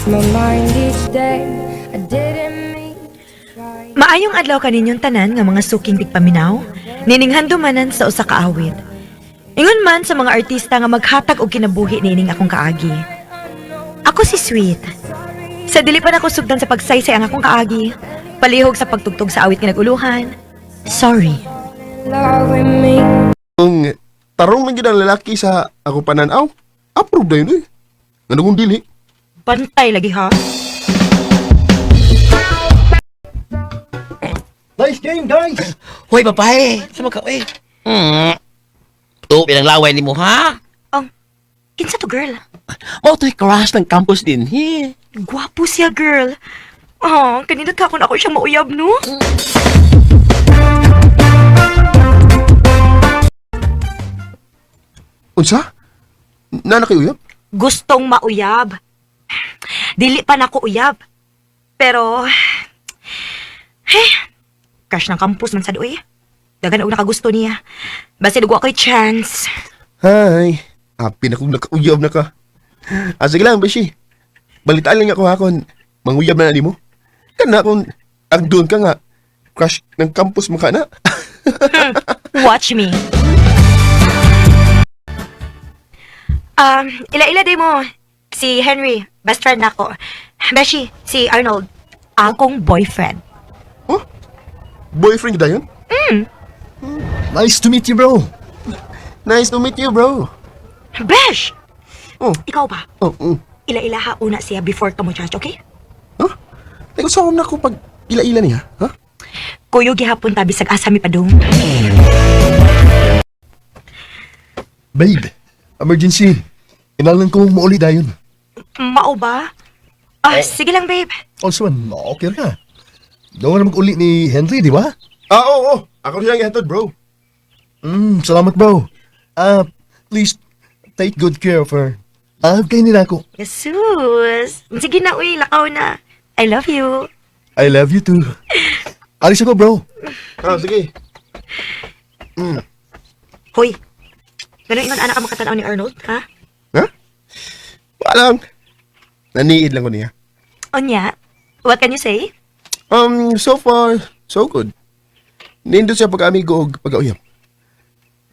my mind each day. I didn't mean to try. Maayong adlaw kaninyong tanan nga mga suking tigpaminaw, nininghan dumanan sa usa ka awit. Ingon man sa mga artista nga maghatag og kinabuhi nining akong kaagi. Ako si Sweet. Sa dili pa nako sugdan sa pagsaysay ang akong kaagi, palihog sa pagtugtog sa awit nga naguluhan. Sorry. Love with me. Kung tarong lang gid ang lalaki sa ako pananaw, approve na yun eh. Nga nung dili. Bantay lagi ha. Nice game, guys! Hoy, babae! Sama ka, eh. Ito, pinanglaway ni mo, ha? Oh, kinsa to girl? Mo to'y crush ng campus din, he. Gwapo siya girl. Oh, kanindot ka kung ako siyang mauyab no? Unsa? Nana kayo uyab? Gustong mauyab. Dili pa nako uyab. Pero, crush ng campus man sa doy. Dagan og nakagusto niya. Basta nagwa ko'y chance. Hi. Happy na kong nakauyab na ka. Sige lang, Beshi. Balitaan lang ako hakon. Manguyab na mo. Kana kung doon ka nga. Crush ng campus mo ka na. Watch me. Ila-ila day mo. Si Henry, best friend nako. Beshi, si Arnold, akong boyfriend. Oh? Boyfriend kita yun? Nice to meet you, bro! Nice to meet you, bro. Besh! Oh. Ikaw ba? Oh, Ila-ila ha una siya before ka mo judge, okay? Huh? Teka, saan na ako pag ila-ila niya? Ha? Kuyo gihapon tabi sag asa mi padung. Babe, emergency. Kailangan ko mauli dayon. Mao ba? Sige lang, babe. Also, okay ka. Daw na mag-uli ni Henry, di ba? Oo. Ako siyang ihatod, bro. Salamat, bro. Please, take good care of her. Kayo nila ako. Jesus. Sige na, uy. Lakaw na. I love you. I love you too. Alis ako, bro. Sige. Hoy. Ganun ingon anak ka makatanaw ni Arnold, ha? Ha? Walang. Naniid lang ko niya. Onya, what can you say? So far, so good. Nindot siya pag-amigo o pag-auyam.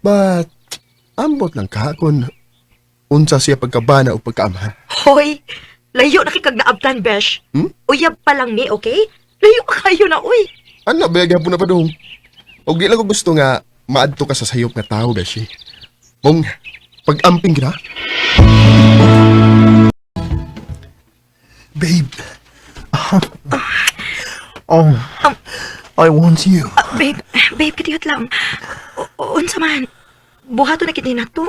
But, ambot lang kahakon. Unsa siya pagkabana o pagkaamahan. Hoy, layo na kikag naabtan, Besh. Uyab pa lang ni, okay? Layo ka kayo na, uy. Ano, bayagyan po na pa doon. O di lang ko gusto nga, maadto ka sa sayop na tao, Beshi. Mong, pag-amping ka. Babe. I want you. Babe, kitiyot lang. Unsa man, buhato na kiti na to.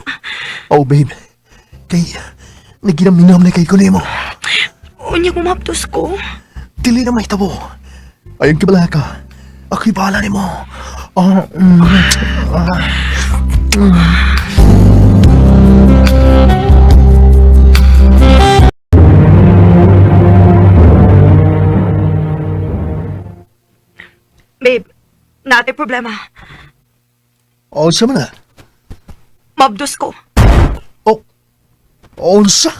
Oh, babe. Kay, naginaminam na kay ko nimo. Unya kumaptos ko. Dili na mahitabo. Ayun kibala ka. Ako'y bahala nimo. Babe, natin problema. Unsa man na? Mabdos ko. Oh, unsa?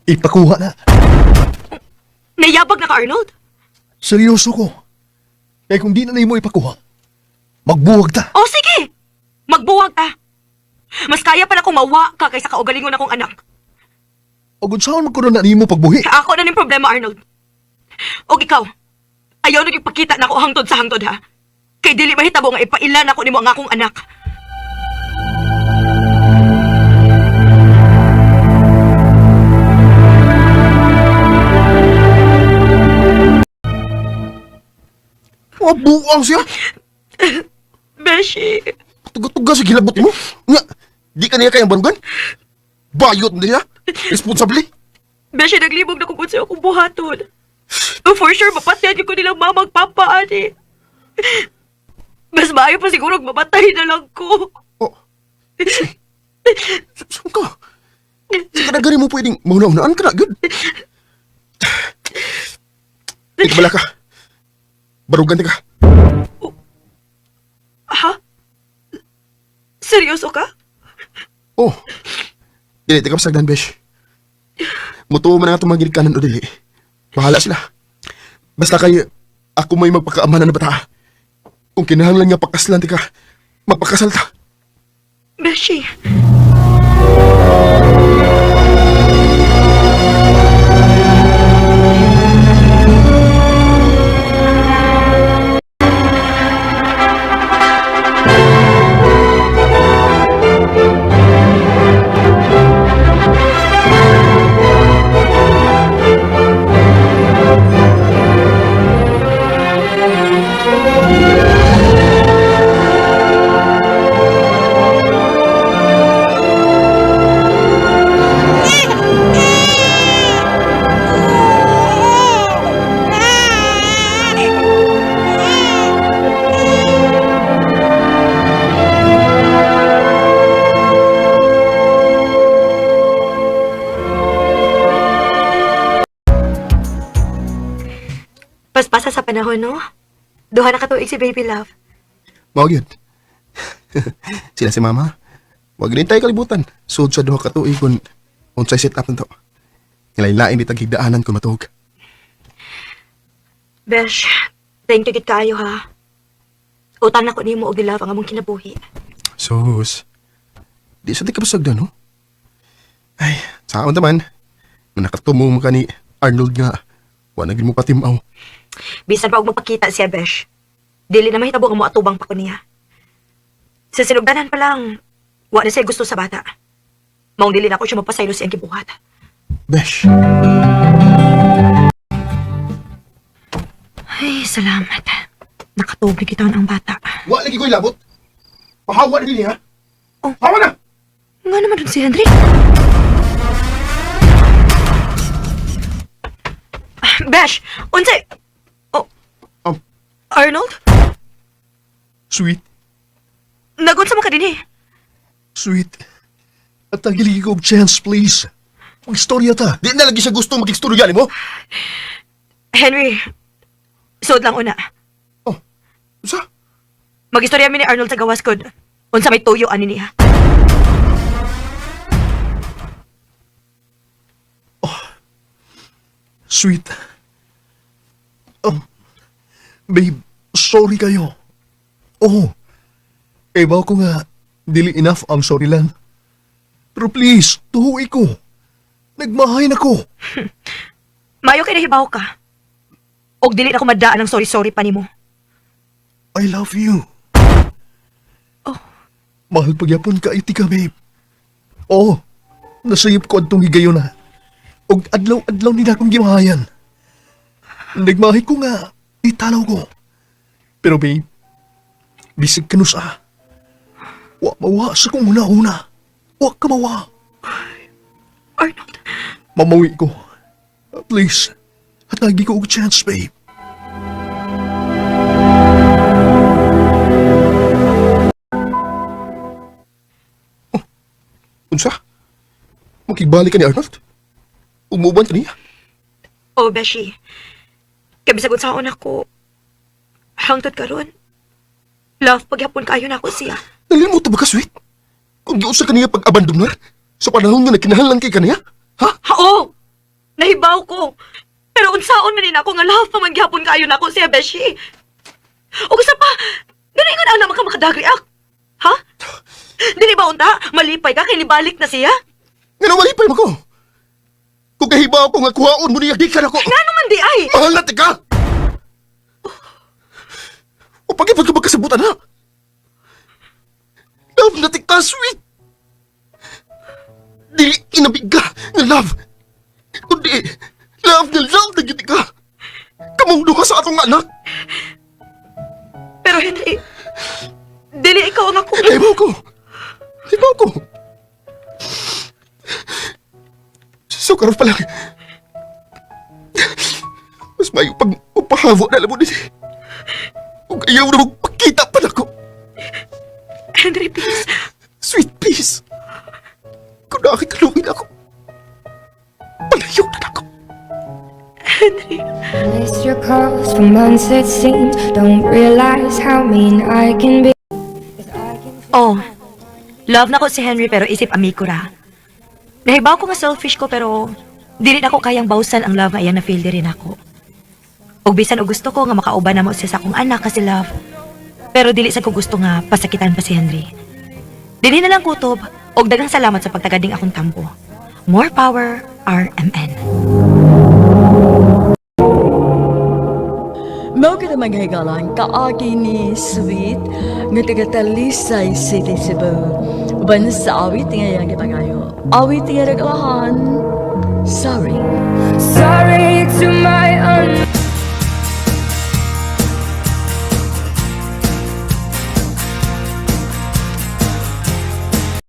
Ipakuha na. Nayabag na ka, Arnold? Seryoso ko. Kaya kung di na mo ipakuha, magbuwag ta. O sige, magbuwag ka. Mas kaya pa na kung mawa ka kaysa kaugalingon akong anak. O kung saan magkaroon na nimo pagbuhi. Ako na ning problema, Arnold. O ikaw, ayaw na ipakita na ako hangtod sa hangtod, ha? Kay dili mahitabo nga ipailan ako nimo ang akong anak. Buang siya. Beshi, Tuga-tuga sa gilabot mo. Nga, di ka niya kayang barugan? Bayot na niya. Responsable. Beshi, naglibog na kung sa akong buhaton. For sure, mapatyan ko nilang mamang papaan eh. Mas maayo pa siguro mamatay na lang ko. Oh. Saan ka? Sa kadagari mo pwedeng mauna-unaan ka na, good. Ikabala ka. Barugan ka. Ha? Seryoso ka? Oh, dili, tika pasagdan, besh. Mutuo man nga itong mga ginikanan o dili. Bahala sila. Basta kay ako may magpakaamanan na bata. Kung kinahanglan nga pakaslan, tika, magpakasal ta. Beshi. Paspasa sa panahon, no? Duha na katuig si Baby Love. Mao yun. Sila si Mama. Huwag rin tayo kalibutan. Sud sa duha ka tuig kung unsay set up nito. Nilain-lain di taghigdaanan kung matuog. Besh, thank you gid kaayo ha. Utang na ko nimo og Love ang among kinabuhi. Sus. Di sa di ka basagdan, no? Ay, saan naman. Nung nakatumong mo ka ni Arnold nga, wala naging mo patimaw. Bisan pa og magpakita siya, Besh. Dili na mahitabo nga mo atubang pa ko niya. Sa sinugdanan pa lang, wa na siya gusto sa bata. Maong dili na ako siya magpasaylo siyang kibuhat. Besh. Ay, salamat. Nakatubig kita ang bata. Wa lagi ko'y labot. Pahawa na din ha? Oh. Hawa na! Nga naman dun si Henry. Besh, unsay... Oh, Arnold? Sweet, Nagunsa mo ka din eh. sweet. At tagili ko og chance, please. Mag-istorya ta. Di na lagi siya gusto mag-istorya mo? Henry, suod lang una. Oh, sa? Mag-istorya mi ni Arnold sa gawas kod. Unsa may tuyo ani niya. Sweet. Babe, sorry kayo. Oh, ibaw ko nga, dili enough ang sorry lang. Pero please, tuhuy ko. Nagmahay na ko. Mayo kay nahibaw ka. Og dili na ko madaan ang sorry-sorry pa nimo. I love you. Oh. Mahal pagyapon ka iti ka, babe. Oh, nasayip ko adtong higayon na. Og adlaw-adlaw nila akong gimahayan. Nagmahay ko nga, italaw ko. Pero babe, bisig ka sa. Wa mawa sa kong una-una. Wa ka mawa. Arnold, Mamawi ko. Please, hatagi ko og chance, babe. Unsa? Makibalik ka ni Arnold? Umuban ka niya? oh Beshi. Kabisagod sa una ko. Hangtod karon. Love, pagyapon kayo na ako siya. Nalimutan ba ka, sweet? Kung giusa ka niya pag-abandonar, sa panahon nga nagkinahanglan kay ka niya? Ha? Oo! Nahibaw ko. Pero unsaon man din ako nga love pa magyapon kayo na ako siya, Beshi. O gusto pa, ganaingon ang naman ka makadagriak. Ha? Dili ba unta? Malipay ka kay nibalik na siya? Nga naman malipay mo ko. Kung kahibaw ko nga kuhaon mo niya, di ka na ko. Nga naman di ay! Mahal na tika! O pag-ipag ka magkasabutan ha? Love na tika, sweet! Dili inabig ka nga love. Kundi, love na giti ka. Kamungdo ka sa atong anak. Pero Henry, dili ikaw ang ako. Hibaw ko. Hibaw ko. So karon pa lang. Mas mayo pag upahavo na lang mo din. Kung ayaw na magpakita pa na ko. Henry, please. Sweet, please. Kung nakikalungin ako, palayo na ako. Henry. Missed your calls for months it seems. Don't realize how mean I can be. Oh, Love na ko si Henry pero isip amigo ra. Nahibaw ko nga selfish ko pero dili na ko kayang bawsan ang love nga iya na feel rin ako. Og bisan og gusto ko nga makauban na mo siya sa akong anak kasi love. Pero dili sa ko gusto nga pasakitan pa si Henry. Dili na lang kutob og daghang salamat sa pagtagading akong tampo. More power, RMN. Mao kita maghigalan kaagi ni Sweet nga taga Talisay City, Cebu. Uban sa awit nga yang gipangayo. Awit nga reglahan. Sorry. Sorry to my